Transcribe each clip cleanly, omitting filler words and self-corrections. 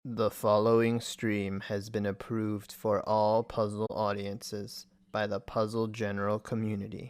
The following stream has been approved for all puzzle audiences by the puzzle general community.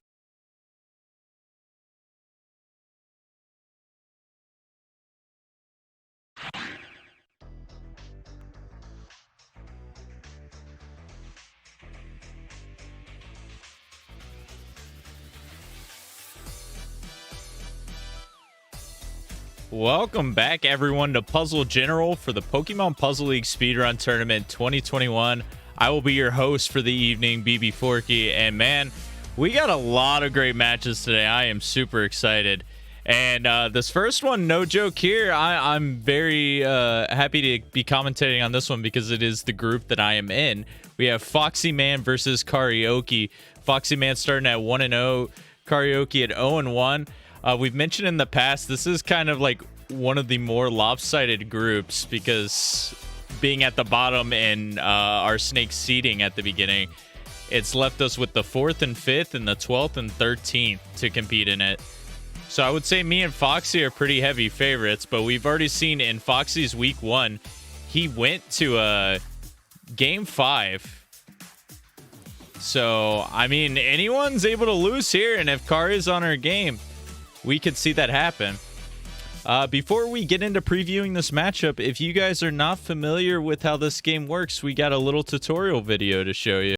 Welcome back, everyone, to Puzzle General for the Pokemon Puzzle League Speedrun Tournament 2021. I will be your host for the evening, BB Forky, and man, we got a lot of great matches today. I am super excited. And this first one, no joke here, I'm very happy to be commentating on this one because it is the group that I am in. We have Foxyman versus Kariohki. Foxyman starting at 1-0, Kariohki at 0-1. We've mentioned in the past, this is kind of like one of the more lopsided groups because being at the bottom and our snake seeding at the beginning, it's left us with the 4th and 5th and the 12th and 13th to compete in it. So I would say me and Foxy are pretty heavy favorites, but we've already seen in Foxy's week 1, he went to game 5. So, I mean, anyone's able to lose here, and if Kari's on her game, we could see that happen. Before we get into previewing this matchup, if you guys are not familiar with how this game works, we got a little tutorial video to show you.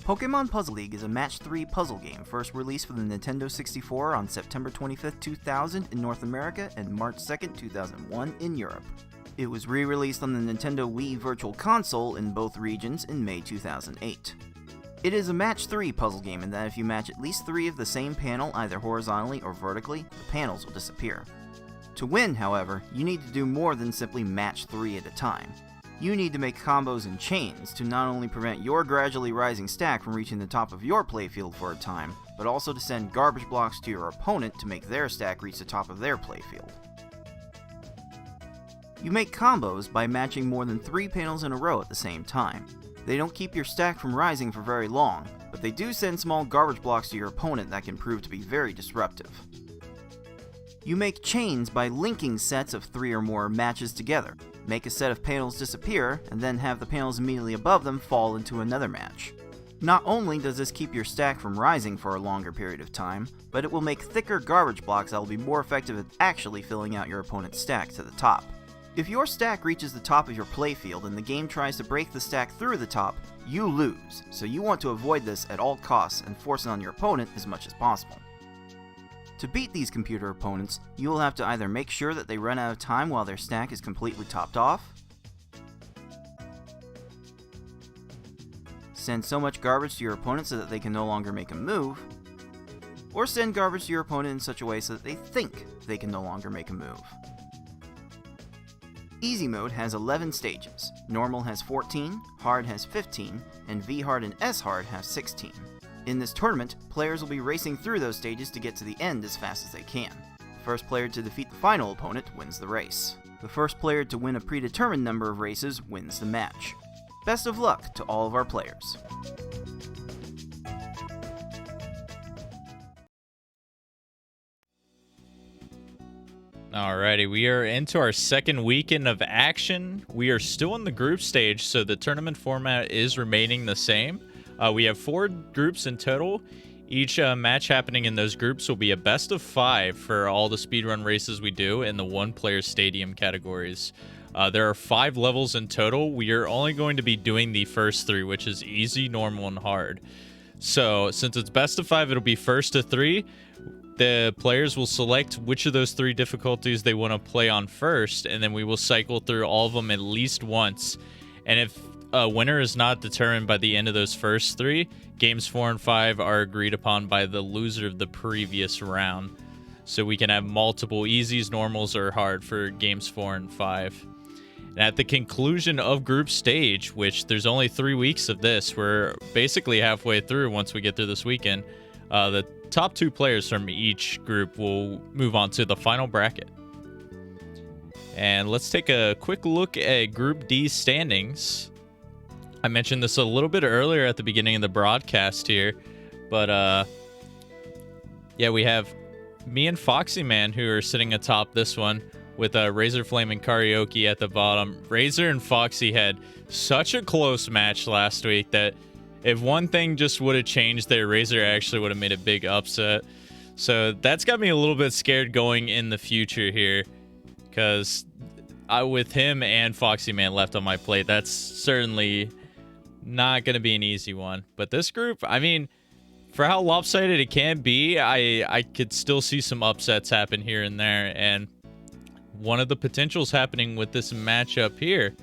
Pokemon Puzzle League is a Match 3 puzzle game first released for the Nintendo 64 on September 25, 2000 in North America and March 2, 2001 in Europe. It was re-released on the Nintendo Wii Virtual Console in both regions in May 2008. It is a Match 3 puzzle game in that if you match at least 3 of the same panel either horizontally or vertically, the panels will disappear. To win, however, you need to do more than simply match 3 at a time. You need to make combos and chains to not only prevent your gradually rising stack from reaching the top of your playfield for a time, but also to send garbage blocks to your opponent to make their stack reach the top of their playfield. You make combos by matching more than 3 panels in a row at the same time. They don't keep your stack from rising for very long, but they do send small garbage blocks to your opponent that can prove to be very disruptive. You make chains by linking sets of 3 or more matches together. Make a set of panels disappear, and then have the panels immediately above them fall into another match. Not only does this keep your stack from rising for a longer period of time, but it will make thicker garbage blocks that will be more effective at actually filling out your opponent's stack to the top. If your stack reaches the top of your playfield and the game tries to break the stack through the top, you lose, so you want to avoid this at all costs and force it on your opponent as much as possible. To beat these computer opponents, you will have to either make sure that they run out of time while their stack is completely topped off, send so much garbage to your opponent so that they can no longer make a move, or send garbage to your opponent in such a way so that they think they can no longer make a move. Easy mode has 11 stages, normal has 14, hard has 15, and V-hard and S-hard have 16. In this tournament, players will be racing through those stages to get to the end as fast as they can. The first player to defeat the final opponent wins the race. The first player to win a predetermined number of races wins the match. Best of luck to all of our players. Alrighty, we are into our second weekend of action. We are still in the group stage, so the tournament format is remaining the same. We have 4 groups in total. Each match happening in those groups will be a best of 5 for all the speedrun races we do in the one-player stadium categories. There are 5 levels in total. We are only going to be doing the first 3, which is easy, normal, and hard. So since it's best of 5, it'll be first to 3. The players will select which of those 3 difficulties they want to play on first, and then we will cycle through all of them at least once. And if a winner is not determined by the end of those first 3, games 4 and 5 are agreed upon by the loser of the previous round. So we can have multiple easies, normals, or hard for games 4 and 5. And at the conclusion of group stage, which there's only 3 weeks of this, we're basically halfway through once we get through this weekend, the top 2 players from each group will move on to the final bracket. And let's take a quick look at Group D standings. I mentioned this a little bit earlier at the beginning of the broadcast here, But yeah, we have me and Foxyman who are sitting atop this one with Razor Flame and Karioki at the bottom. Razor and Foxy had such a close match last week that if one thing just would have changed there, Razor actually would have made a big upset. So that's got me a little bit scared going in the future here, because with him and Foxyman left on my plate, that's certainly not going to be an easy one. But this group, I mean, for how lopsided it can be, I could still see some upsets happen here and there. And one of the potentials happening with this matchup here,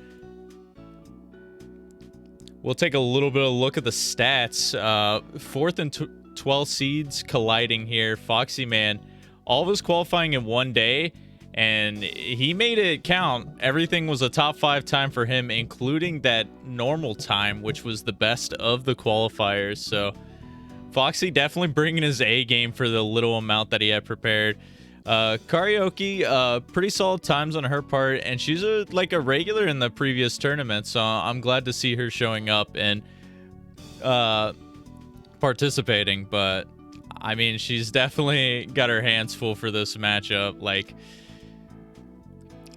we'll take a little bit of a look at the stats. 4th and 12 seeds colliding here. Foxyman, all of his qualifying in one day, and he made it count. Everything was a top 5 time for him, including that normal time, which was the best of the qualifiers. So Foxy definitely bringing his A game for the little amount that he had prepared. Karioki, pretty solid times on her part, and she's like a regular in the previous tournament, so I'm glad to see her showing up and participating. But I mean, she's definitely got her hands full for this matchup. Like,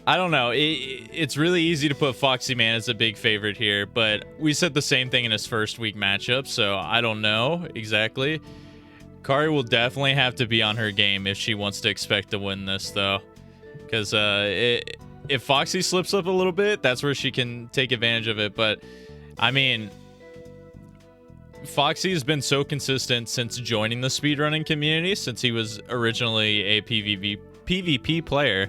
I don't know, it's really easy to put Foxyman as a big favorite here, but we said the same thing in his first week matchup, so I don't know exactly. Kari will definitely have to be on her game if she wants to expect to win this, though. Because if Foxy slips up a little bit, that's where she can take advantage of it. But, I mean, Foxy's been so consistent since joining the speedrunning community, since he was originally a PvP player.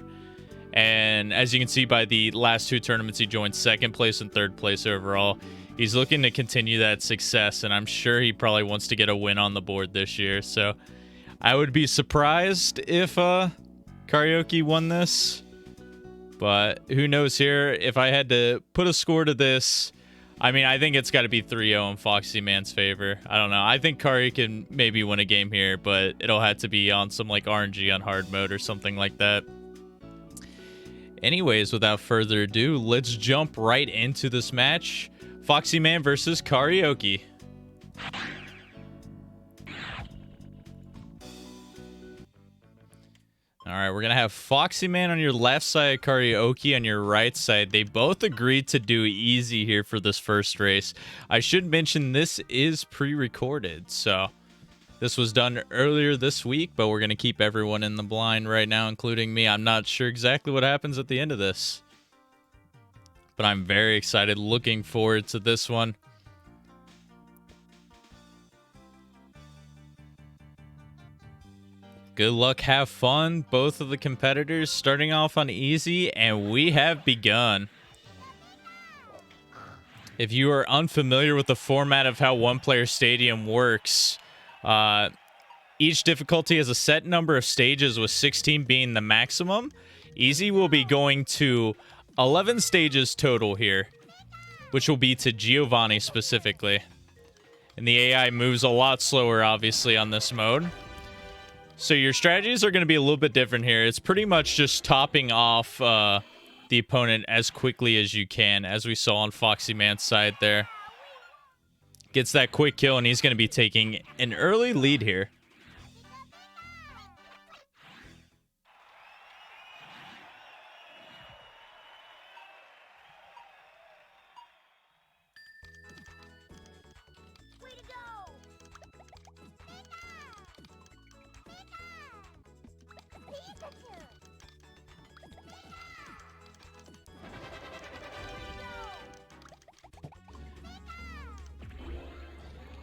And as you can see by the last 2 tournaments, he joined 2nd place and 3rd place overall. He's looking to continue that success, and I'm sure he probably wants to get a win on the board this year. So I would be surprised if Karioki won this, but who knows here. If I had to put a score to this, I mean, I think it's got to be 3-0 in Foxyman's favor. I don't know. I think Kari can maybe win a game here, but it'll have to be on some like RNG on hard mode or something like that. Anyways, without further ado, let's jump right into this match. Foxyman versus Karioki. All right, we're going to have Foxyman on your left side, Karioki on your right side. They both agreed to do easy here for this first race. I should mention this is pre-recorded, so this was done earlier this week, but we're going to keep everyone in the blind right now, including me. I'm not sure exactly what happens at the end of this, but I'm very excited, looking forward to this one. Good luck, have fun, both of the competitors starting off on easy, and we have begun. If you are unfamiliar with the format of how One Player Stadium works, each difficulty has a set number of stages, with 16 being the maximum. Easy will be going to 11 stages total here, which will be to Giovanni specifically. And the AI moves a lot slower, obviously, on this mode. So your strategies are going to be a little bit different here. It's pretty much just topping off the opponent as quickly as you can, as we saw on Foxyman's side there. Gets that quick kill, and he's going to be taking an early lead here.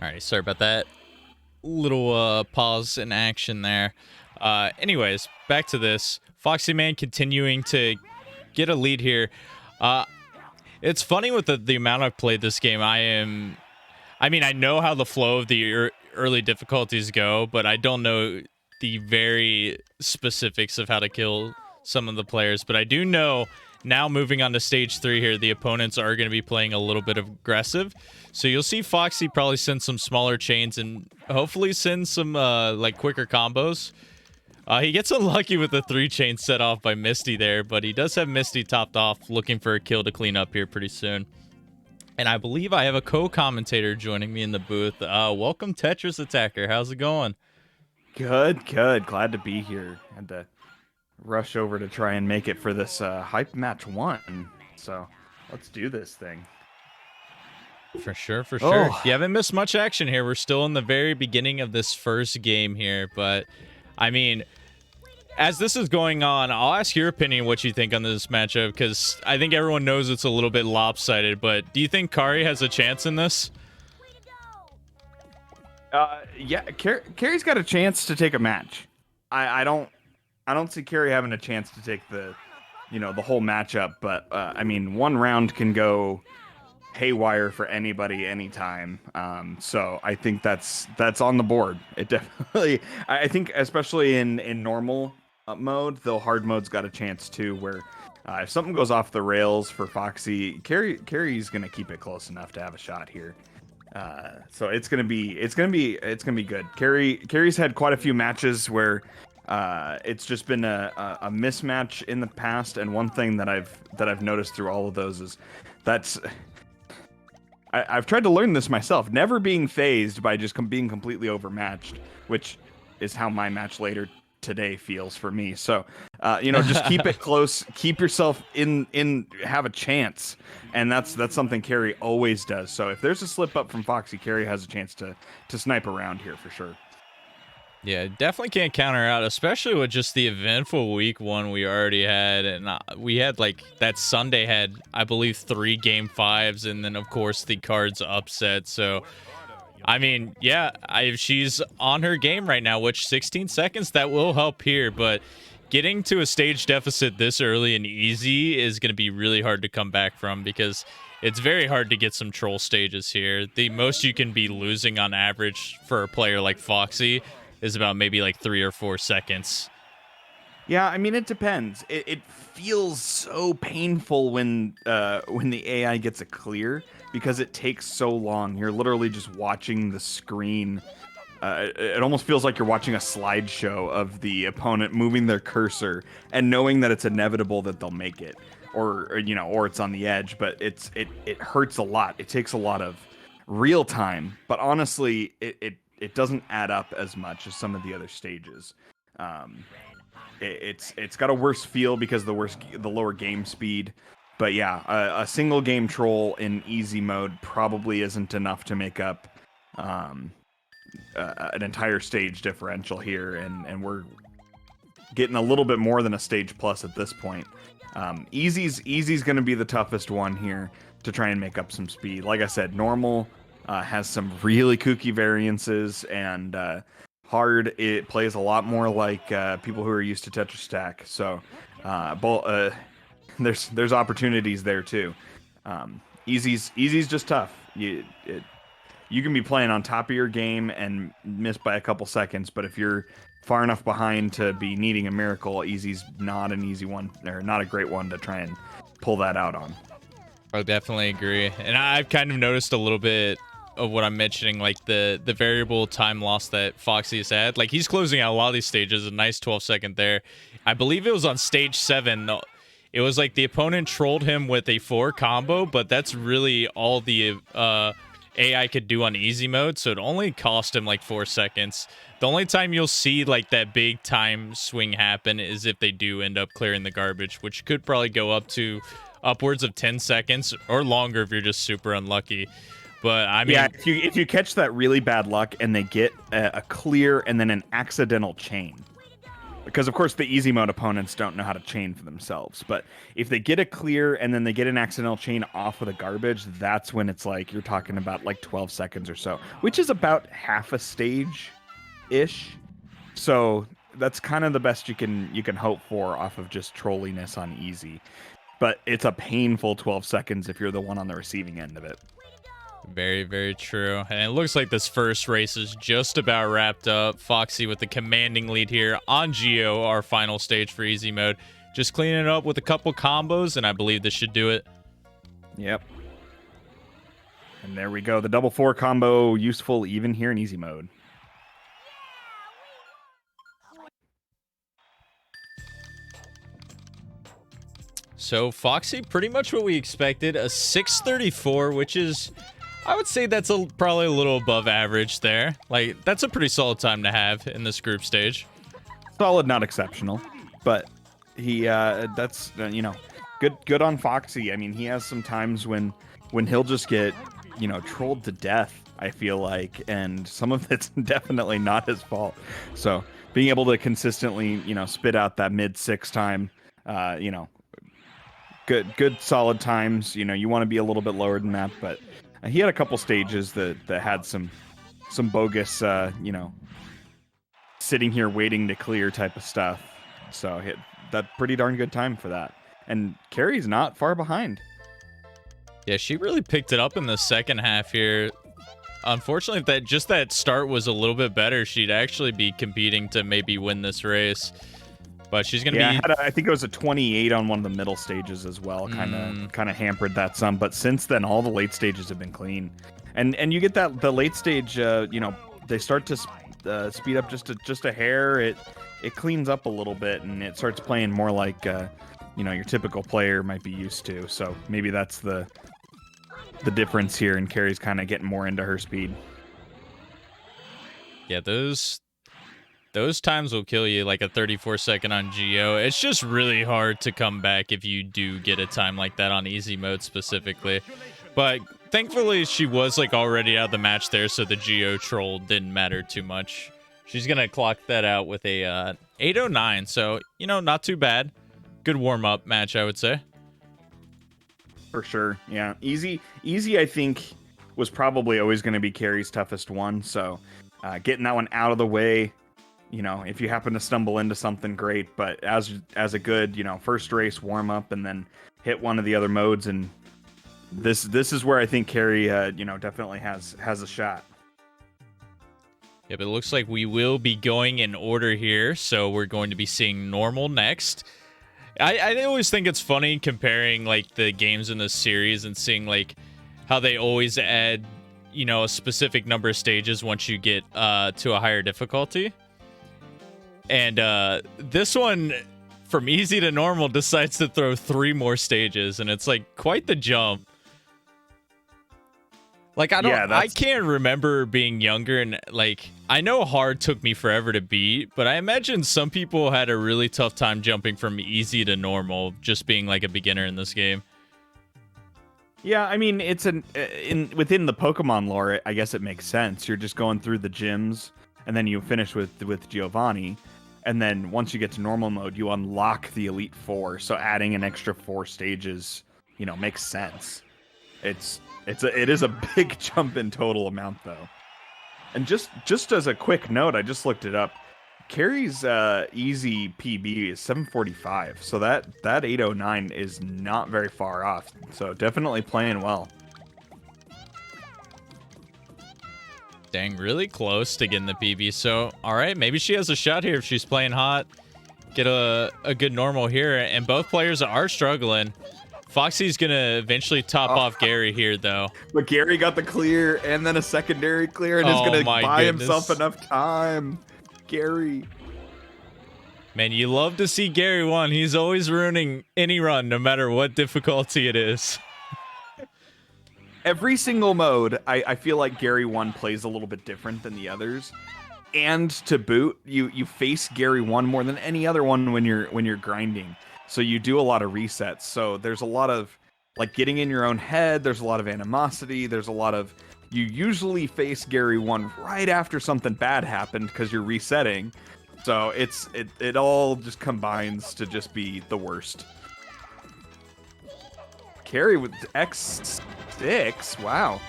All right, sorry about that little pause in action there. Anyways, back to this. Foxyman continuing to get a lead here. It's funny with the amount I've played this game. I mean, I know how the flow of the early difficulties go, but I don't know the very specifics of how to kill some of the players. But I do know now, moving on to stage 3 here, the opponents are going to be playing a little bit of aggressive. So you'll see Foxy probably send some smaller chains and hopefully send some like quicker combos. He gets unlucky with the 3-chain set off by Misty there, but he does have Misty topped off, looking for a kill to clean up here pretty soon. And I believe I have a co-commentator joining me in the booth. Welcome, Tetris Attacker. How's it going? Good, good. Glad to be here. Had to rush over to try and make it for this hype match 1. So let's do this thing. For sure, for sure. Oh. You haven't missed much action here. We're still in the very beginning of this first game here. But, I mean, as this is going on, I'll ask your opinion what you think on this matchup, because I think everyone knows it's a little bit lopsided. But do you think Kari has a chance in this? Yeah, Carrie's got a chance to take a match. I don't see Carrie having a chance to take the whole matchup, but I mean, one round can go haywire for anybody anytime. So I think that's on the board. It definitely, I think, especially in normal mode, though hard mode's got a chance too, where if something goes off the rails for Foxy, Carrie's gonna keep it close enough to have a shot here. So it's gonna be good. Carrie's had quite a few matches where it's just been a mismatch in the past, and one thing that I've noticed through all of those is I've tried to learn this myself, never being phased by just being completely overmatched, which is how my match later today feels for me. So just keep it close, keep yourself in have a chance, and that's something Carrie always does. So if there's a slip up from Foxy, Carrie has a chance to snipe around here for sure. Yeah, definitely can't count her out, especially with just the eventful week 1 we already had. And we had, like, that Sunday had, I believe, 3 game 5s, and then, of course, the cards upset. So, I mean, yeah, if she's on her game right now, which 16 seconds, that will help here. But getting to a stage deficit this early and easy is going to be really hard to come back from, because it's very hard to get some troll stages here. The most you can be losing on average for a player like Foxy is about maybe like 3 or 4 seconds. Yeah, I mean, it depends. It feels so painful when the AI gets a clear, because it takes so long. You're literally just watching the screen. It almost feels like you're watching a slideshow of the opponent moving their cursor and knowing that it's inevitable that they'll make it, or it's on the edge. But it hurts a lot. It takes a lot of real time. But honestly, it doesn't add up as much as some of the other stages. It's got a worse feel because of the lower game speed. But yeah, a single game troll in easy mode probably isn't enough to make up an entire stage differential here, and we're getting a little bit more than a stage plus at this point. Easy's going to be the toughest one here to try and make up some speed. Like I said, normal has some really kooky variances, and hard, it plays a lot more like people who are used to Tetris Stack. So there's opportunities there too. Easy's just tough. You can be playing on top of your game and miss by a couple seconds, but if you're far enough behind to be needing a miracle, Easy's not an easy one, or not a great one to try and pull that out on. I definitely agree. And I've kind of noticed a little bit of what I'm mentioning, like the variable time loss that Foxy has had. Like, he's closing out a lot of these stages, a nice 12-second there. I believe it was on stage 7. It was like the opponent trolled him with a 4 combo, but that's really all the AI could do on easy mode, so it only cost him like 4 seconds. The only time you'll see like that big time swing happen is if they do end up clearing the garbage, which could probably go up to upwards of 10 seconds or longer if you're just super unlucky. But I mean, yeah, if you catch that really bad luck and they get a clear and then an accidental chain, because of course the easy mode opponents don't know how to chain for themselves, but if they get a clear and then they get an accidental chain off of the garbage, that's when it's like you're talking about like 12 seconds or so, which is about half a stage ish. So that's kind of the best you can hope for off of just trolliness on easy. But it's a painful 12 seconds if you're the one on the receiving end of it. Very, very true. And it looks like this first race is just about wrapped up. Foxy with the commanding lead here on Geo, our final stage for easy mode. Just cleaning it up with a couple combos, and I believe this should do it. Yep. And there we go. The double 4 combo, useful even here in easy mode. So Foxy, pretty much what we expected. A 634, which is, I would say that's probably a little above average there. Like, that's a pretty solid time to have in this group stage. Solid, not exceptional, but he that's you know, good on Foxy. I mean, he has some times when he'll just get, you know, trolled to death, I feel like, and some of it's definitely not his fault. So being able to consistently, you know, spit out that mid-6 time, you know, good solid times. You know, you want to be a little bit lower than that, but he had a couple stages that had some bogus, you know, sitting here waiting to clear type of stuff. So hit that pretty darn good time for that. And Carrie's not far behind. Yeah, she really picked it up in the second half here. Unfortunately, if that start was a little bit better, she'd actually be competing to maybe win this race. But she's gonna be. I think it was a 28 on one of the middle stages as well. Kind of hampered that some. But since then, all the late stages have been clean, and you get that the late stage. You know, they start to speed up just a hair. It cleans up a little bit, and it starts playing more like you know, your typical player might be used to. So maybe that's the difference here, and Carrie's kind of getting more into her speed. Yeah, those times will kill you, like a 34-second on Geo. It's just really hard to come back if you do get a time like that on easy mode specifically. But thankfully, she was like already out of the match there, so the Geo troll didn't matter too much. She's gonna clock that out with a 809, so you know, not too bad. Good warm-up match, I would say. For sure, yeah. Easy, I think, was probably always going to be Carrie's toughest one. So getting that one out of the way, you know, if you happen to stumble into something, great. But as a good, you know, first race warm-up and then hit one of the other modes, and this is where I think Carrie, you know, definitely has a shot. Yeah, but it looks like we will be going in order here. So we're going to be seeing normal next. I always think it's funny comparing like the games in this series and seeing like how they always add, you know, a specific number of stages once you get to a higher difficulty. And this one, from easy to normal, decides to throw 3 more stages, and it's like quite the jump. Like, I can't remember being younger, and like, I know hard took me forever to beat, but I imagine some people had a really tough time jumping from easy to normal, just being like a beginner in this game. Yeah, I mean, it's within the Pokemon lore, I guess it makes sense. You're just going through the gyms, and then you finish with Giovanni, and then once you get to normal mode, you unlock the Elite Four. So adding an extra 4 stages, you know, makes sense. It is a big jump in total amount, though. And just as a quick note, I just looked it up. Carrie's easy PB is 745, so that 809 is not very far off. So definitely playing well. Dang, really close to getting the PB. So, all right, maybe she has a shot here if she's playing hot. Get a good normal here, and both players are struggling. Foxy's gonna eventually top off Gary here, though. But Gary got the clear and then a secondary clear, and is gonna buy himself enough time. Gary. Man, you love to see Gary win. He's always ruining any run, no matter what difficulty it is. Every single mode, I feel like Gary 1 plays a little bit different than the others. And to boot, you face Gary 1 more than any other one when you're grinding. So you do a lot of resets. So there's a lot of like getting in your own head. There's a lot of animosity. There's a lot of, you usually face Gary 1 right after something bad happened because you're resetting. So it all just combines to just be the worst. Carry with X6. Wow.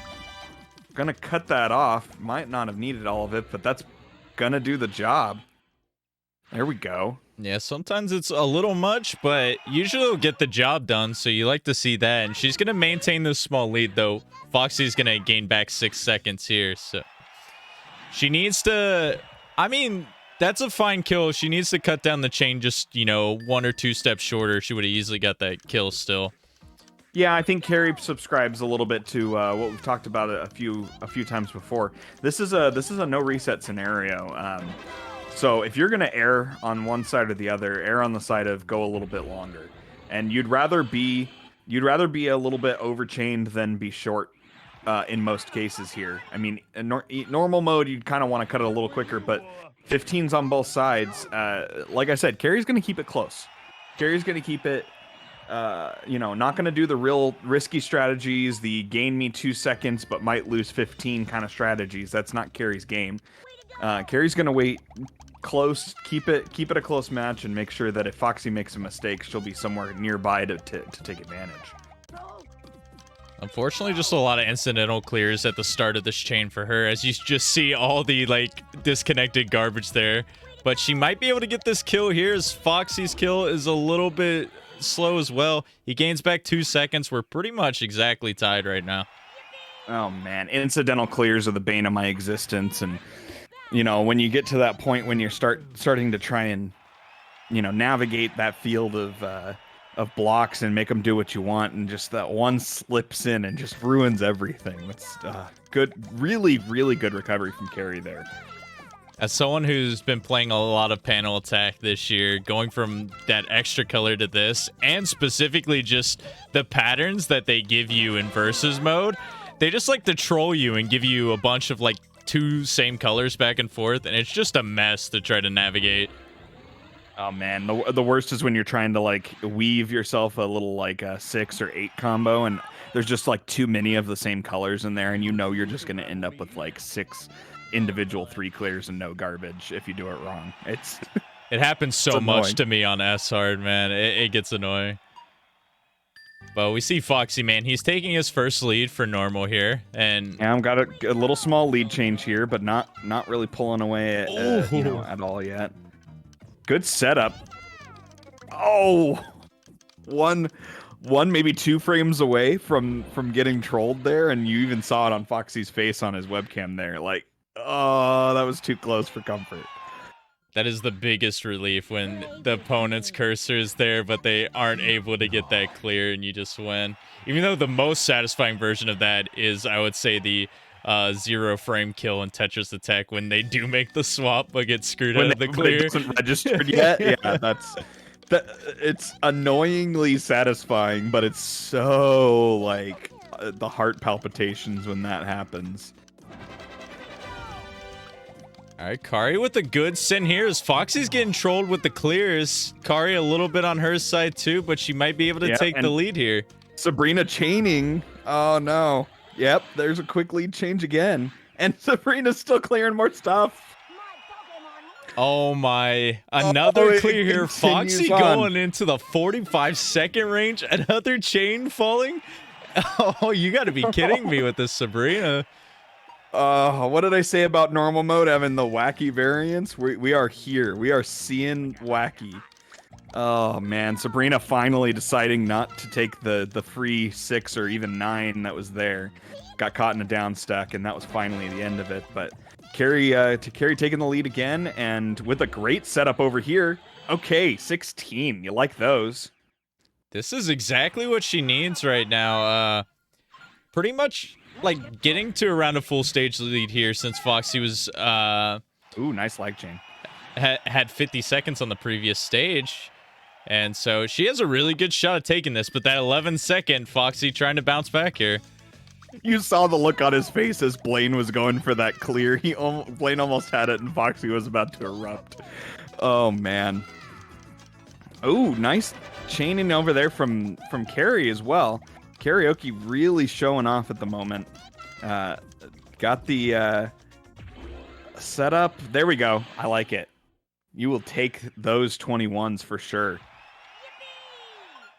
Gonna cut that off. Might not have needed all of it, but that's gonna do the job. There we go. Yeah, sometimes it's a little much, but usually it'll get the job done, so you like to see that. And she's going to maintain this small lead, though. Foxy's going to gain back 6 seconds here, so she needs to... I mean, that's a fine kill. She needs to cut down the chain just, you know, 1 or 2 steps shorter. She would have easily got that kill still. Yeah, I think Carrie subscribes a little bit to what we've talked about a few times before. This is a no reset scenario. So if you're going to err on one side or the other, err on the side of go a little bit longer. and you'd rather be a little bit overchained than be short in most cases here. I mean, in normal mode, you'd kind of want to cut it a little quicker, but 15s on both sides. Like I said, Carrie's going to keep it close. Carrie's going to keep it, not going to do the real risky strategies, the gain me 2 seconds but might lose 15 kind of strategies. That's not Carrie's game. Carrie's going to wait close, keep it a close match, and make sure that if Foxy makes a mistake, she'll be somewhere nearby to take advantage. Unfortunately, just a lot of incidental clears at the start of this chain for her, as you just see all the disconnected garbage there. But she might be able to get this kill here, as Foxy's kill is a little bit slow as well. He gains back 2 seconds. We're pretty much exactly tied right now. Oh man, incidental clears are the bane of my existence, and when you get to that point when you're starting to try and navigate that field of blocks and make them do what you want, and just that one slips in and just ruins everything. That's good, really good recovery from Carrie there. As someone who's been playing a lot of panel attack this year, going from that extra color to this, and specifically just the patterns that they give you in versus mode, they just like to troll you and give you a bunch of 2 same colors back and forth, and it's just a mess to try to navigate. Oh man, the worst is when you're trying to weave yourself a little 6 or 8 combo, and there's just too many of the same colors in there, and you're just gonna end up with 6 individual 3 clears and no garbage if you do it wrong. It happens so much to me on S hard, man. It gets annoying. But we see Foxy, man. He's taking his first lead for normal here, and yeah, I've got a little small lead change here, but not really pulling away at all yet. Good setup. Oh, one maybe 2 frames away from getting trolled there, and you even saw it on Foxy's face on his webcam there. Oh, that was too close for comfort. That is the biggest relief, when the opponent's cursor is there, but they aren't able to get that clear, and you just win. Even though the most satisfying version of that is, I would say, the 0 frame kill in Tetris Attack, when they do make the swap but get screwed out of the clear. It hasn't registered yet. Yeah, it's annoyingly satisfying, but it's so the heart palpitations when that happens. All right, Kari with a good sin here, as Foxy's getting trolled with the clears. Kari a little bit on her side too, but she might be able to take the lead here. Sabrina chaining. Oh no. Yep, there's a quick lead change again. And Sabrina's still clearing more stuff. Oh my. Another clear here. Foxy going into the 45-second range. Another chain falling. Oh, you got to be kidding me with this Sabrina. What did I say about normal mode, Evan? The wacky variants? We are here. We are seeing wacky. Oh man, Sabrina finally deciding not to take the free 6 or even 9 that was there. Got caught in a down stack, and that was finally the end of it. But Carrie taking the lead again, and with a great setup over here. Okay, 16. You like those? This is exactly what she needs right now. Pretty much getting to around a full stage lead here, since Foxy was ooh, nice lag chain. Had 50 seconds on the previous stage. And so she has a really good shot at taking this, but that 11-second, Foxy trying to bounce back here. You saw the look on his face as Blaine was going for that clear. Blaine almost had it, and Foxy was about to erupt. Oh man. Oh, nice chaining over there from Carrie as well. Kariohki really showing off at the moment. Got the setup. There we go. I like it. You will take those 21s for sure.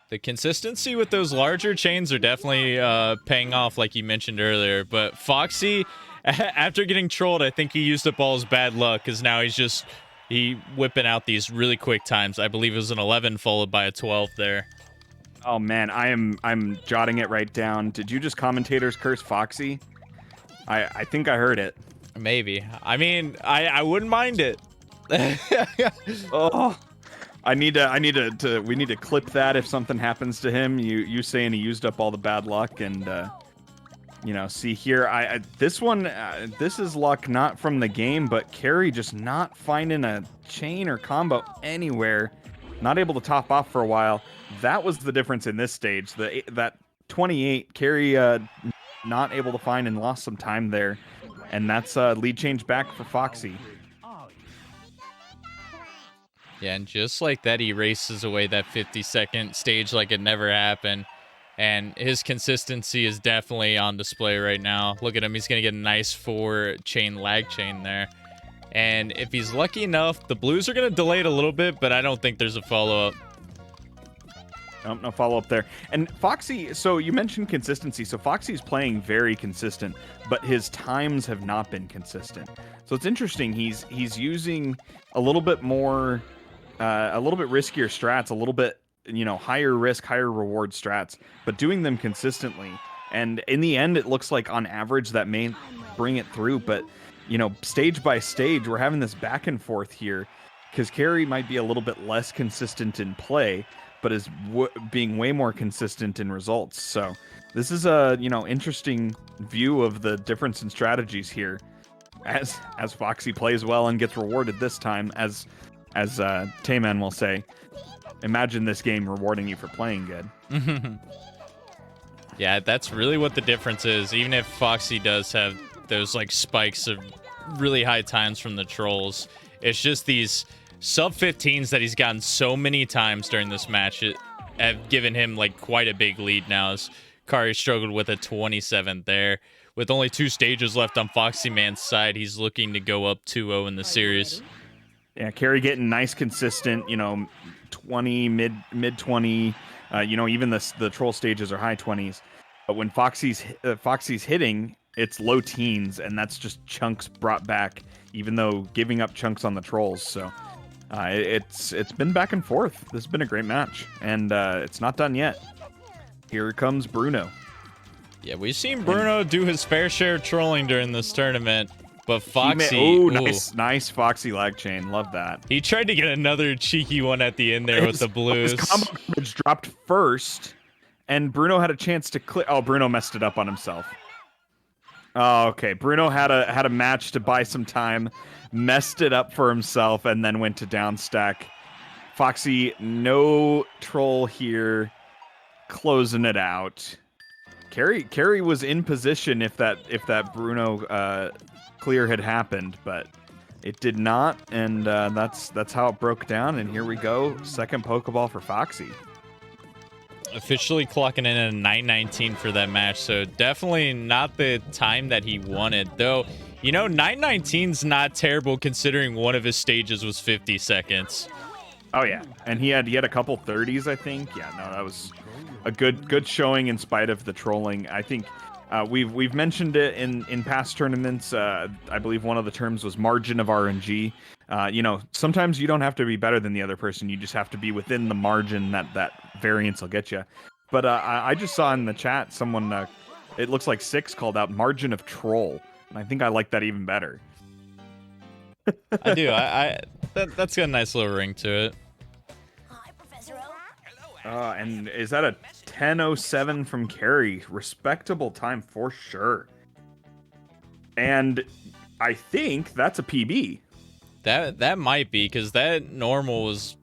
The consistency with those larger chains are definitely paying off, like you mentioned earlier. But Foxy, after getting trolled, I think he used up all his bad luck, because now he's whipping out these really quick times. I believe it was an 11 followed by a 12 there. Oh man, I'm jotting it right down. Did you just commentators curse Foxy? I think I heard it. Maybe. I mean, I wouldn't mind it. Oh, we need to clip that if something happens to him. You saying he used up all the bad luck, and see here, this is luck not from the game, but Carrie just not finding a chain or combo anywhere, not able to top off for a while. that was the difference in this stage. That 28, Carrie not able to find and lost some time there. And that's lead change back for Foxy. Yeah, and just like that, he races away that 50-second stage like it never happened. And his consistency is definitely on display right now. Look at him. He's going to get a nice 4-chain lag chain there. And if he's lucky enough, the Blues are going to delay it a little bit, but I don't think there's a follow-up. No follow-up there. And Foxy, so you mentioned consistency. So Foxy's playing very consistent, but his times have not been consistent. So it's interesting. He's using a little bit more, a little bit riskier strats, a little bit, higher risk, higher reward strats, but doing them consistently. And in the end, it looks like on average that may bring it through. But, stage by stage, we're having this back and forth here because Carrie might be a little bit less consistent in play, but is being way more consistent in results. So this is a, interesting view of the difference in strategies here as Foxy plays well and gets rewarded this time, as Tayman will say. Imagine this game rewarding you for playing good. Yeah, that's really what the difference is. Even if Foxy does have those like spikes of really high times from the trolls, it's just these sub 15s that he's gotten so many times during this match have given him like quite a big lead now, as Kari struggled with a 27th there. With only 2 stages left on Foxy Man's side, he's looking to go up 2-0 in the series. Yeah, Carrie getting nice, consistent, 20, mid 20, even the troll stages are high 20s. But when Foxy's hitting, it's low teens, and that's just chunks brought back, even though giving up chunks on the trolls. So it's been back and forth. This has been a great match, and it's not done yet. Here comes Bruno. Yeah, we've seen Bruno do his fair share of trolling during this tournament. But Foxy... Nice Foxy lag chain. Love that. He tried to get another cheeky one at the end there with the Blues. His combo coverage dropped first, and Bruno had a chance to clear... Oh, Bruno messed it up on himself. Oh, okay. Bruno had a match to buy some time, messed it up for himself, and then went to down stack. Foxy, no troll here, closing it out. Carrie was in position if that Bruno... clear had happened, but it did not, and that's how it broke down. And here we go, second Pokeball for Foxy. Officially clocking in at a 9:19 for that match, so definitely not the time that he wanted. Though, 9:19's not terrible considering one of his stages was 50 seconds. Oh yeah, and he had a couple 30s, I think. Yeah, no, that was a good showing in spite of the trolling. I think. We've mentioned it in past tournaments. I believe one of the terms was margin of RNG. Sometimes you don't have to be better than the other person. You just have to be within the margin that variance will get you. But I just saw in the chat someone, it looks like 6 called out margin of troll. And I think I like that even better. I do. That's got a nice little ring to it. And is that a 10:07 from Carrie? Respectable time for sure. And I think that's a PB. That might be, because that normal was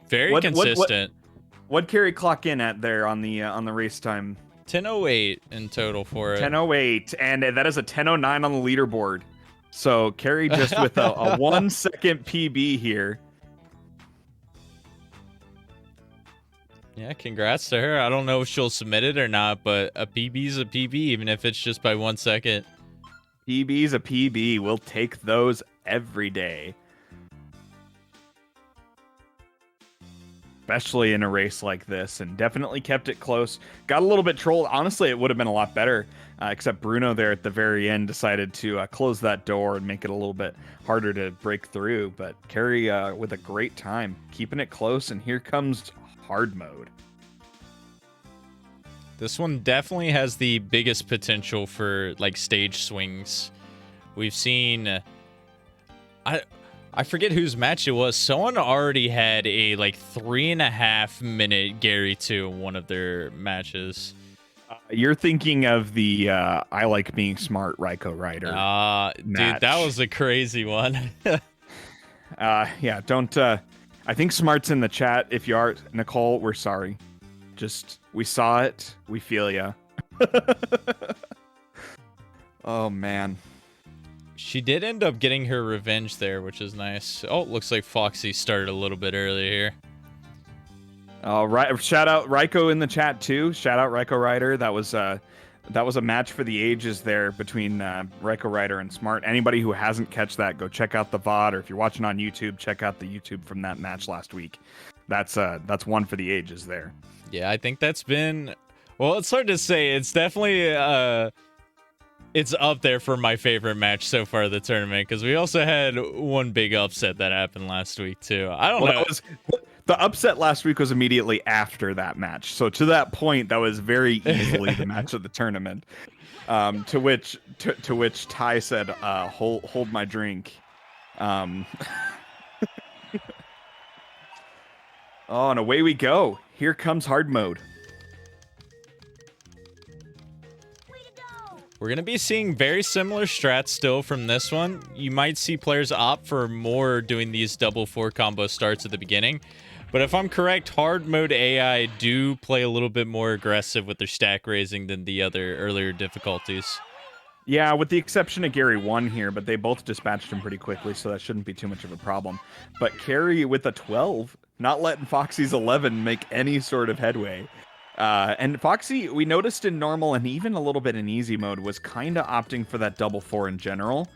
very consistent. What'd Carrie clock in at there on the race time? 10:08 in total for it. 10:08, and that is a 10:09 on the leaderboard. So Carrie just with a 1 second PB here. Yeah, congrats to her. I don't know if she'll submit it or not, but a PB's a PB, even if it's just by 1 second. PB's a PB. We'll take those every day. Especially in a race like this, and definitely kept it close. Got a little bit trolled. Honestly, it would have been a lot better, except Bruno there at the very end decided to close that door and make it a little bit harder to break through. But Carrie with a great time, keeping it close, and here comes hard mode. This one definitely has the biggest potential for like stage swings. We've seen I forget whose match it was. Someone already had a like 3.5 minute Gary 2 in one of their matches. You're thinking of the I Like Being Smart Raikou Rider. Dude, that was a crazy one. Yeah, don't I think Smart's in the chat. If you are, Nicole, we're sorry. Just, we saw it. We feel ya. Oh, man. She did end up getting her revenge there, which is nice. Oh, looks like Foxy started a little bit earlier here. All right. Shout out Raiko in the chat, too. Shout out Raiko Rider. That was a match for the ages there between Raiko Rider and Smart. Anybody who hasn't catch that, go check out the VOD, or if you're watching on YouTube, check out the YouTube from that match last week. That's one for the ages there. Yeah, I think that's been... Well, it's hard to say. It's definitely... it's up there for my favorite match so far of the tournament, because we also had one big upset that happened last week, too. I don't know. The upset last week was immediately after that match. So to that point, that was very easily the match of the tournament. To which Ty said, hold my drink. Oh, and away we go. Here comes hard mode. We're going to be seeing very similar strats still from this one. You might see players opt for more doing these double 4 combo starts at the beginning. But if I'm correct, hard mode AI do play a little bit more aggressive with their stack raising than the other earlier difficulties. Yeah, with the exception of Gary 1 here, but they both dispatched him pretty quickly, so that shouldn't be too much of a problem. But Carrie with a 12, not letting Foxy's 11 make any sort of headway. And Foxy, we noticed in normal and even a little bit in easy mode, was kind of opting for that double 4 in general.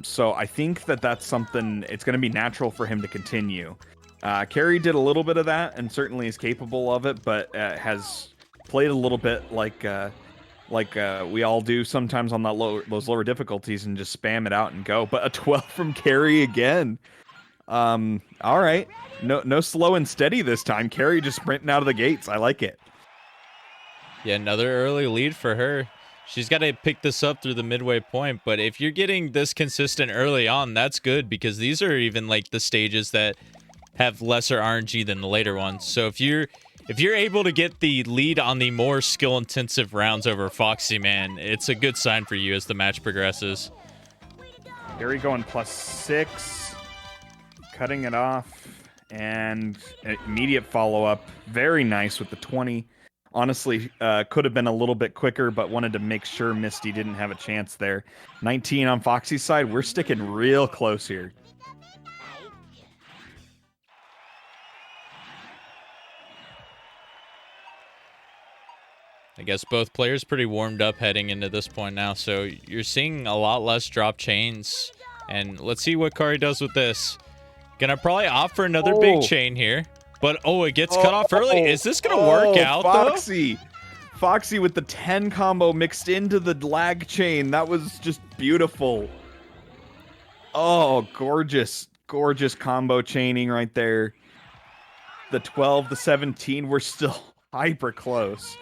So I think that's something, it's going to be natural for him to continue. Carrie did a little bit of that and certainly is capable of it, but has played a little bit like we all do sometimes on those lower difficulties and just spam it out and go. But a 12 from Carrie again. All right. No slow and steady this time. Carrie just sprinting out of the gates. I like it. Yeah, another early lead for her. She's got to pick this up through the midway point, but if you're getting this consistent early on, that's good, because these are even like the stages that have lesser RNG than the later ones. So if you're able to get the lead on the more skill-intensive rounds over Foxy, man, it's a good sign for you as the match progresses. Gary going +6, cutting it off, and immediate follow-up. Very nice with the 20. Honestly, could have been a little bit quicker, but wanted to make sure Misty didn't have a chance there. 19 on Foxy's side. We're sticking real close here. I guess both players pretty warmed up heading into this point now, so you're seeing a lot less drop chains. And let's see what Kari does with this. Gonna probably opt for another big chain here. But, it gets cut off early. Is this gonna work out, Foxy. Foxy with the 10 combo mixed into the lag chain. That was just beautiful. Oh, gorgeous. Gorgeous combo chaining right there. The 12, the 17, we're still hyper close.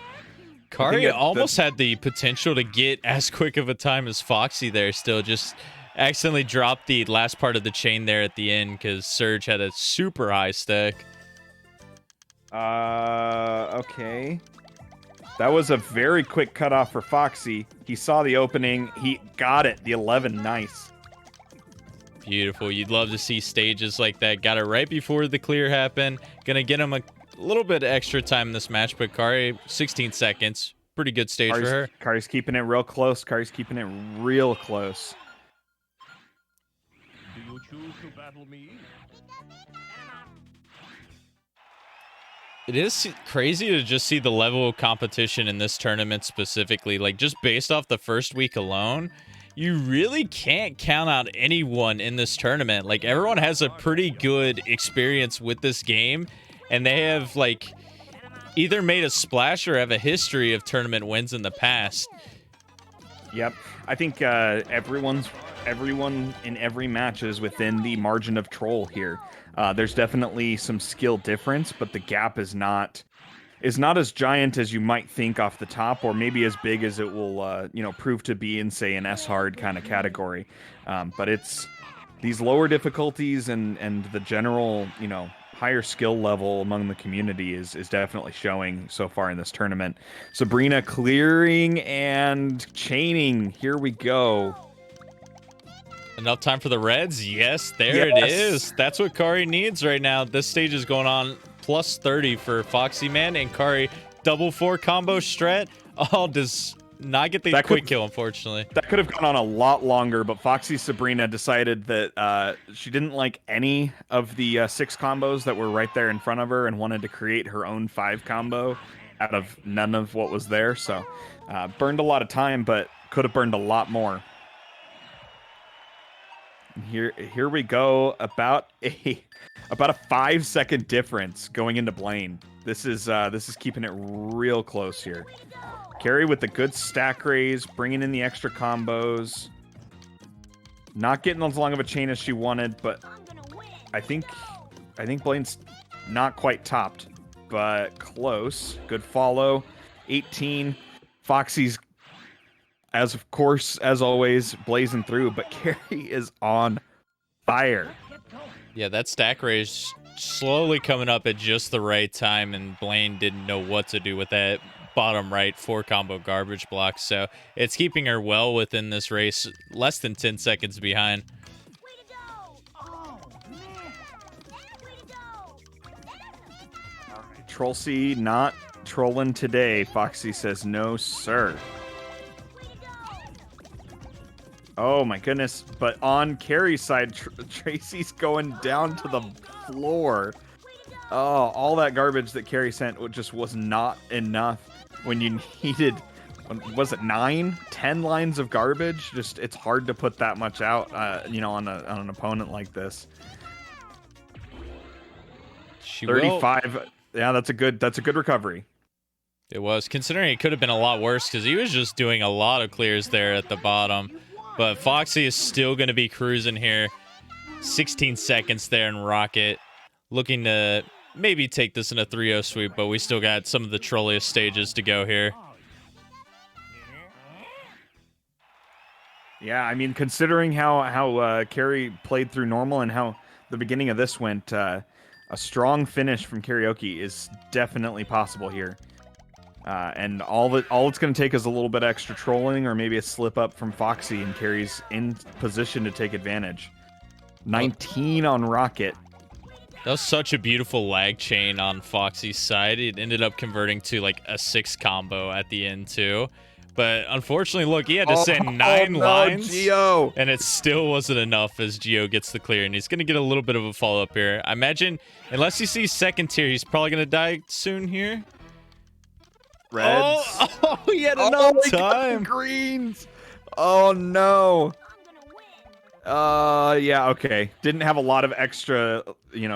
Kari almost had the potential to get as quick of a time as Foxy there still. Just accidentally dropped the last part of the chain there at the end because Surge had a super high stack. Okay. That was a very quick cutoff for Foxy. He saw the opening. He got it. The 11. Nice. Beautiful. You'd love to see stages like that. Got it right before the clear happened. Gonna get him a little bit extra time in this match, but Kari, 16 seconds. Pretty good stage for her. Kari's keeping it real close. Kari's keeping it real close. Do you choose to battle me? It is crazy to just see the level of competition in this tournament specifically. Like, just based off the first week alone, you really can't count out anyone in this tournament. Like, everyone has a pretty good experience with this game, and they have, like, either made a splash or have a history of tournament wins in the past. Yep. I think everyone in every match is within the margin of troll here. There's definitely some skill difference, but the gap is not as giant as you might think off the top, or maybe as big as it will prove to be in, say, an S-hard kind of category. But it's these lower difficulties and the general, higher skill level among the community is definitely showing so far in this tournament. Sabrina clearing and chaining. Here we go. Enough time for the Reds? Yes, there it is. That's what Kari needs right now. This stage is going on plus 30 for Foxyman and Kari. Double 4 combo strat. Oh, does not get the quick kill, unfortunately. That could have gone on a lot longer, but Foxy Sabrina decided that she didn't like any of the 6 combos that were right there in front of her and wanted to create her own 5 combo out of none of what was there. So burned a lot of time, but could have burned a lot more. Here we go. About a 5-second difference going into Blaine. This is keeping it real close here. Kari with the good stack raise, bringing in the extra combos. Not getting as long of a chain as she wanted, but I think Blaine's not quite topped, but close. Good follow. 18. Foxy's, as always, blazing through, but Kari is on fire. Yeah, that stack raise slowly coming up at just the right time, and Blaine didn't know what to do with that bottom right 4 combo garbage block, so it's keeping her well within this race, less than 10 seconds behind. Troll C not trolling today. Foxy says no, sir. Oh my goodness, but on Kari's side, Tracy's going down to the floor. Oh, all that garbage that Kari sent just was not enough when you needed, was it 9, 10 lines of garbage? Just, it's hard to put that much out, on an opponent like this. 35. Yeah, that's a good recovery. It was, considering it could have been a lot worse because he was just doing a lot of clears there at the bottom. But Foxy is still going to be cruising here. 16 seconds there in Rocket. Looking to maybe take this in a 3-0 sweep, but we still got some of the trolliest stages to go here. Yeah, I mean, considering how Kari played through normal and how the beginning of this went, a strong finish from Karioki is definitely possible here. And all it's going to take is a little bit extra trolling or maybe a slip up from Foxy, and Kari's in position to take advantage. 19 on Rocket. That was such a beautiful lag chain on Foxy's side. It ended up converting to like a 6 combo at the end too. But unfortunately, look, he had to send 9 lines, Gio. and it still wasn't enough as Gio gets the clear, and he's going to get a little bit of a follow-up here. I imagine, unless he sees second tier, he's probably going to die soon here. Reds. Oh, he had enough time. Greens. Oh, no. Yeah, okay. Didn't have a lot of extra,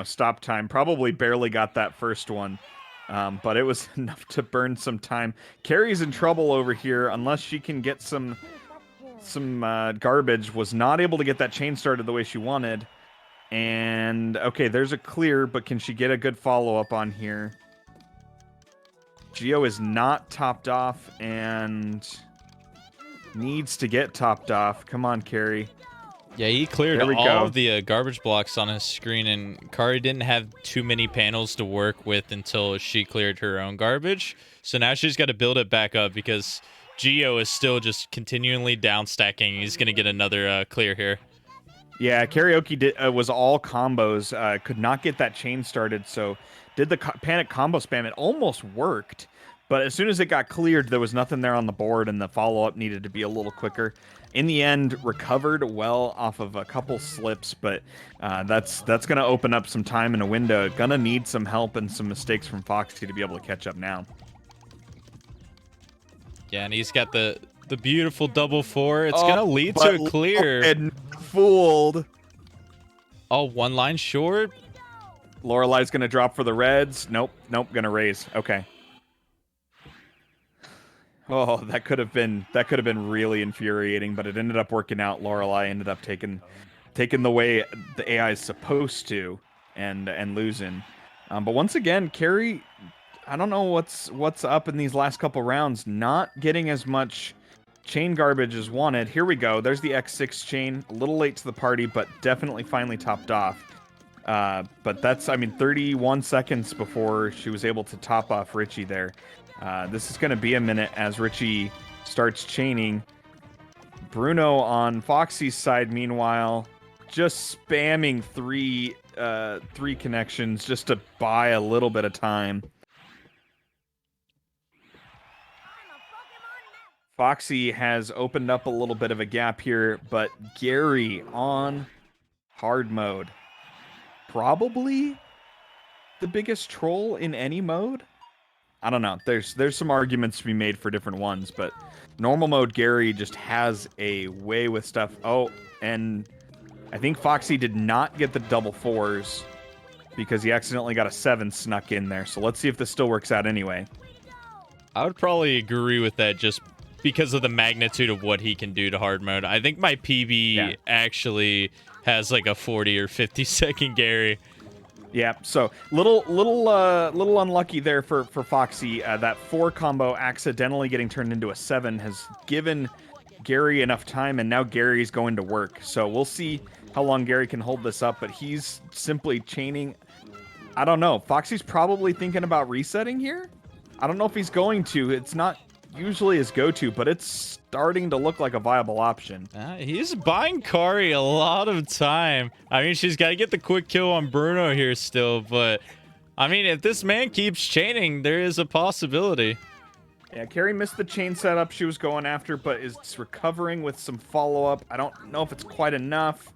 stop time. Probably barely got that first one. But it was enough to burn some time. Kari's in trouble over here unless she can get some garbage. Was not able to get that chain started the way she wanted. And, okay, there's a clear, but can she get a good follow-up on here? Gio is not topped off and needs to get topped off. Come on, Kari. Yeah, he cleared all of the garbage blocks on his screen, and Kari didn't have too many panels to work with until she cleared her own garbage. So now she's got to build it back up because Gio is still just continually down stacking. He's going to get another clear here. Yeah, Karioki was all combos. Could not get that chain started, so did the panic combo spam. It almost worked, but as soon as it got cleared, there was nothing there on the board, and the follow-up needed to be a little quicker. In the end, recovered well off of a couple slips, but that's going to open up some time in a window. Gonna need some help and some mistakes from Foxy to be able to catch up now. Yeah, and he's got the beautiful double 4. It's going to lead to a clear. And fooled. Oh, 1 line short. Lorelei's going to drop for the Reds. Nope, going to raise. Okay. Oh, that could have been really infuriating, but it ended up working out. Lorelei ended up taking the way the AI is supposed to and losing. But once again, Kari, I don't know what's up in these last couple rounds. Not getting as much chain garbage as wanted. Here we go. There's the X6 chain. A little late to the party, but definitely finally topped off. But that's, 31 seconds before she was able to top off Richie there. This is going to be a minute as Richie starts chaining. Bruno on Foxy's side, meanwhile, just spamming three connections just to buy a little bit of time. Foxy has opened up a little bit of a gap here, but Gary on hard mode. Probably the biggest troll in any mode. I don't know. There's some arguments to be made for different ones, but normal mode Gary just has a way with stuff. Oh, and I think Foxy did not get the double fours because he accidentally got a 7 snuck in there. So let's see if this still works out anyway. I would probably agree with that just because of the magnitude of what he can do to hard mode. I think my PB actually has like a 40 or 50 second Gary. Yeah, so little unlucky there for Foxy. That 4 combo accidentally getting turned into a 7 has given Gary enough time, and now Gary's going to work. So we'll see how long Gary can hold this up, but he's simply chaining. I don't know. Foxy's probably thinking about resetting here. I don't know if he's going to. It's not usually his go-to, but it's starting to look like a viable option. He's buying Kari a lot of time. I mean, she's got to get the quick kill on Bruno here still, but I mean, if this man keeps chaining, there is a possibility. Yeah, Kari missed the chain setup she was going after, but is recovering with some follow-up. I don't know if it's quite enough.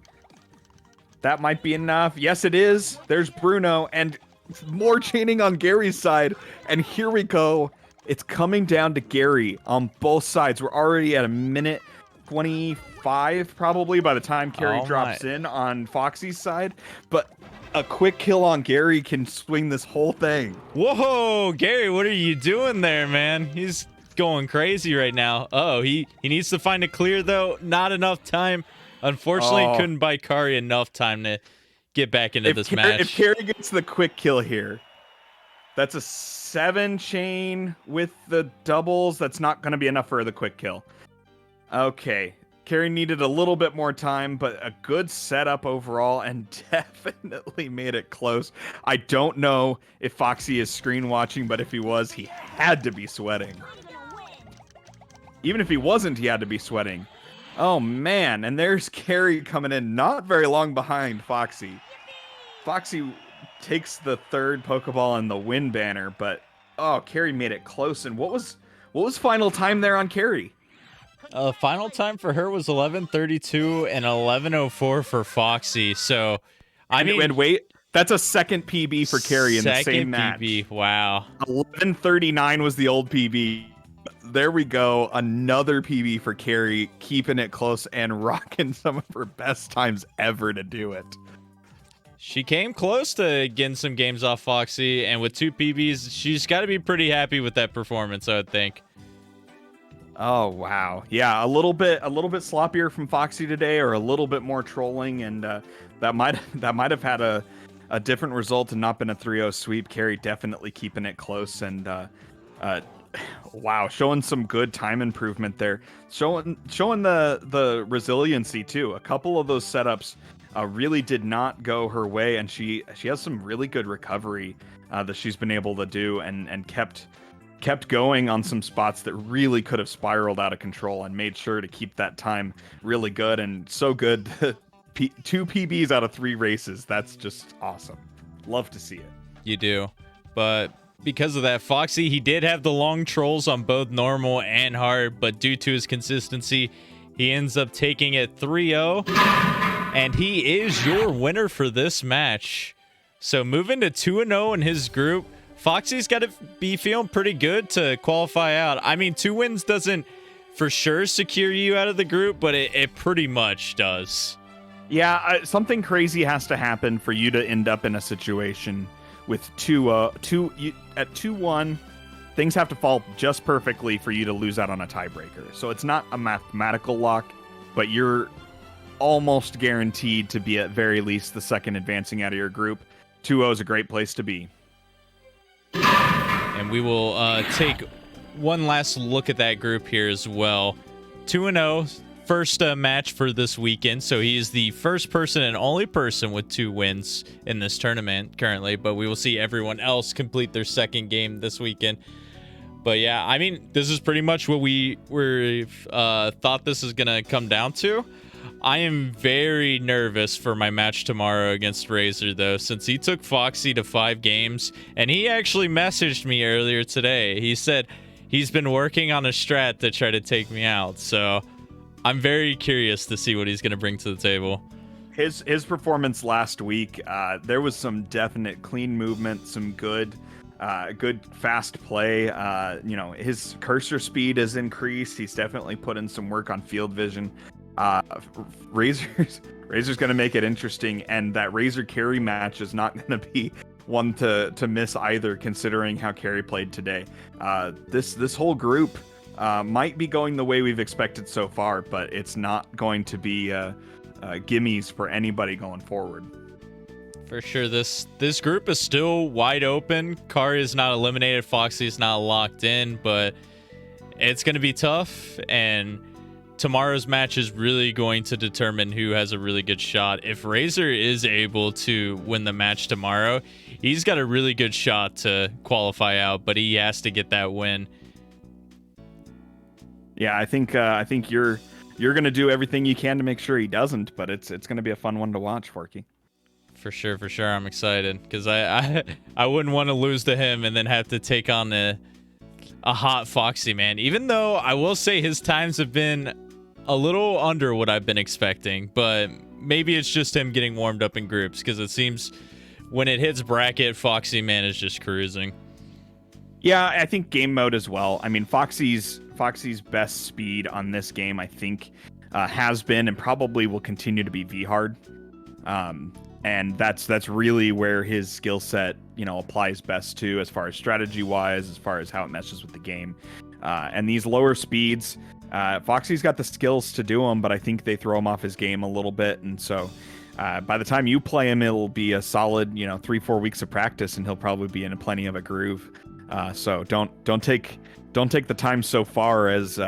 That might be enough. Yes, it is. There's Bruno, and more chaining on Gary's side, and here we go. It's coming down to Gary on both sides. We're already at a minute 25 probably by the time Gary drops in on Foxy's side. But a quick kill on Gary can swing this whole thing. Whoa, Gary, what are you doing there, man? He's going crazy right now. Oh, he needs to find a clear, though. Not enough time. Unfortunately, couldn't buy Kari enough time to get back into this match. If Gary gets the quick kill here, that's a 7 chain with the doubles. That's not going to be enough for the quick kill. Okay. Gary needed a little bit more time, but a good setup overall and definitely made it close. I don't know if Foxy is screen watching, but if he was, he had to be sweating. Even if he wasn't, he had to be sweating. Oh, man. And there's Gary coming in not very long behind Foxy. Foxy takes the 3rd Pokeball and the win banner, but Carrie made it close. And what was final time there on Carrie? Final time for her was 11:32 and 11:04 for Foxy. So, I mean, and wait, that's a second PB for Carrie in the same match. Second PB, wow. 11:39 was the old PB. There we go, another PB for Carrie, keeping it close and rocking some of her best times ever to do it. She came close to getting some games off Foxy, and with 2 PBs, she's got to be pretty happy with that performance, I would think. Oh wow, yeah, a little bit sloppier from Foxy today, or a little bit more trolling, and that might have had a different result and not been a 3-0 sweep. Carrie definitely keeping it close, and wow, showing some good time improvement there, showing the resiliency too. A couple of those setups really did not go her way, and she has some really good recovery that she's been able to do, and kept going on some spots that really could have spiraled out of control, and made sure to keep that time really good, and so good. 2 PBs out of 3 races. That's just awesome. Love to see it. You do. But because of that, Foxy, he did have the long trolls on both normal and hard, but due to his consistency, he ends up taking it 3-0. And he is your winner for this match. So moving to 2-0 in his group, Foxy's got to be feeling pretty good to qualify out. I mean, 2 wins doesn't for sure secure you out of the group, but it pretty much does. Yeah, something crazy has to happen for you to end up in a situation with at 2-1. Things have to fall just perfectly for you to lose out on a tiebreaker. So it's not a mathematical lock, but you're almost guaranteed to be at very least the second advancing out of your group. 2-0 is a great place to be. And we will take one last look at that group here as well. 2-0, first match for this weekend. So he is the first person and only person with 2 wins in this tournament currently. But we will see everyone else complete their second game this weekend. But yeah, I mean, this is pretty much what we thought this is going to come down to. I am very nervous for my match tomorrow against Razor, though, since he took Foxy to 5 games, and he actually messaged me earlier today. He said he's been working on a strat to try to take me out, so I'm very curious to see what he's going to bring to the table. His performance last week, there was some definite clean movement, some good fast play. His cursor speed has increased. He's definitely put in some work on field vision. Razor's going to make it interesting, and that Razor Carry match is not going to be one to miss either, considering how Carry played today. This whole group might be going the way we've expected so far, but it's not going to be gimmies for anybody going forward. For sure, this group is still wide open. Kari is not eliminated, Foxy is not locked in, but it's going to be tough, and tomorrow's match is really going to determine who has a really good shot. If Razor is able to win the match tomorrow, he's got a really good shot to qualify out, but he has to get that win. Yeah, I think you're going to do everything you can to make sure he doesn't, but it's going to be a fun one to watch, Forky. For sure. I'm excited because I wouldn't want to lose to him and then have to take on a hot Foxy, man. Even though I will say his times have been a little under what I've been expecting, but maybe it's just him getting warmed up in groups, because it seems when it hits bracket, Foxy, man, is just cruising. Yeah, I think game mode as well. I mean, Foxy's best speed on this game, I think, has been and probably will continue to be V-hard. And that's really where his skill set, applies best to, as far as strategy-wise, as far as how it meshes with the game. And these lower speeds, Foxy's got the skills to do them, but I think they throw him off his game a little bit. And so by the time you play him, it'll be a solid, 3-4 weeks of practice, and he'll probably be in plenty of a groove. So don't take the time so far as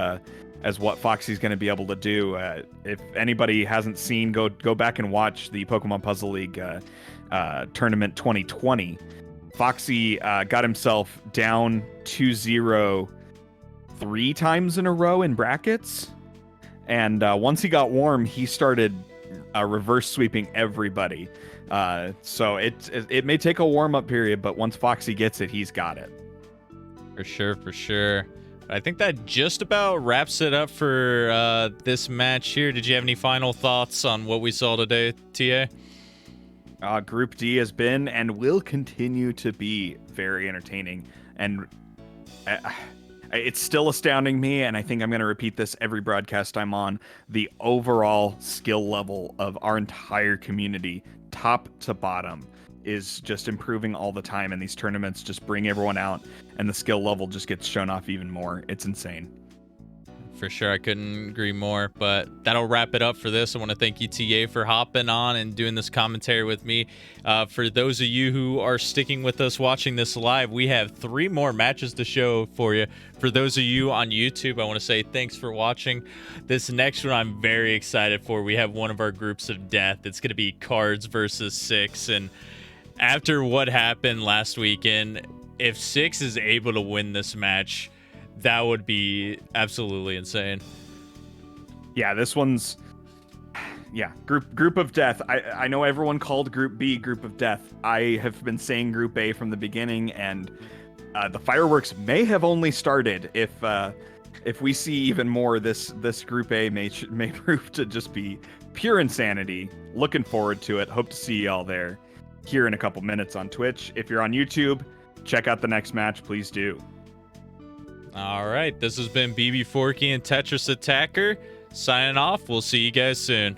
what Foxy's going to be able to do. If anybody hasn't seen, go back and watch the Pokemon Puzzle League tournament 2020. Foxy got himself down 2-0 3 times in a row in brackets, and once he got warm, he started reverse sweeping everybody. So it may take a warm-up period, but once Foxy gets it, he's got it. For sure. I think that just about wraps it up for this match here. Did you have any final thoughts on what we saw today, TA? Group D has been and will continue to be very entertaining, and it's still astounding me, and I think I'm going to repeat this every broadcast I'm on, the overall skill level of our entire community, top to bottom, is just improving all the time, and these tournaments just bring everyone out, and the skill level just gets shown off even more. It's insane. For sure, I couldn't agree more, but that'll wrap it up for this. I want to thank you, TA, for hopping on and doing this commentary with me. For those of you who are sticking with us watching this live, we have 3 more matches to show for you. For those of you on YouTube, I want to say thanks for watching. This next one I'm very excited for. We have one of our groups of death. It's going to be Cards versus 6, and after what happened last weekend, if 6 is able to win this match, that would be absolutely insane. Yeah, this one's group of death. I know everyone called Group B Group of Death. I have been saying Group A from the beginning, and the fireworks may have only started. If we see even more, this Group A may prove to just be pure insanity. Looking forward to it. Hope to see y'all there here in a couple minutes on Twitch. If you're on YouTube, check out the next match, please do. All right, this has been BB Forky and Tetris Attacker signing off. We'll see you guys soon.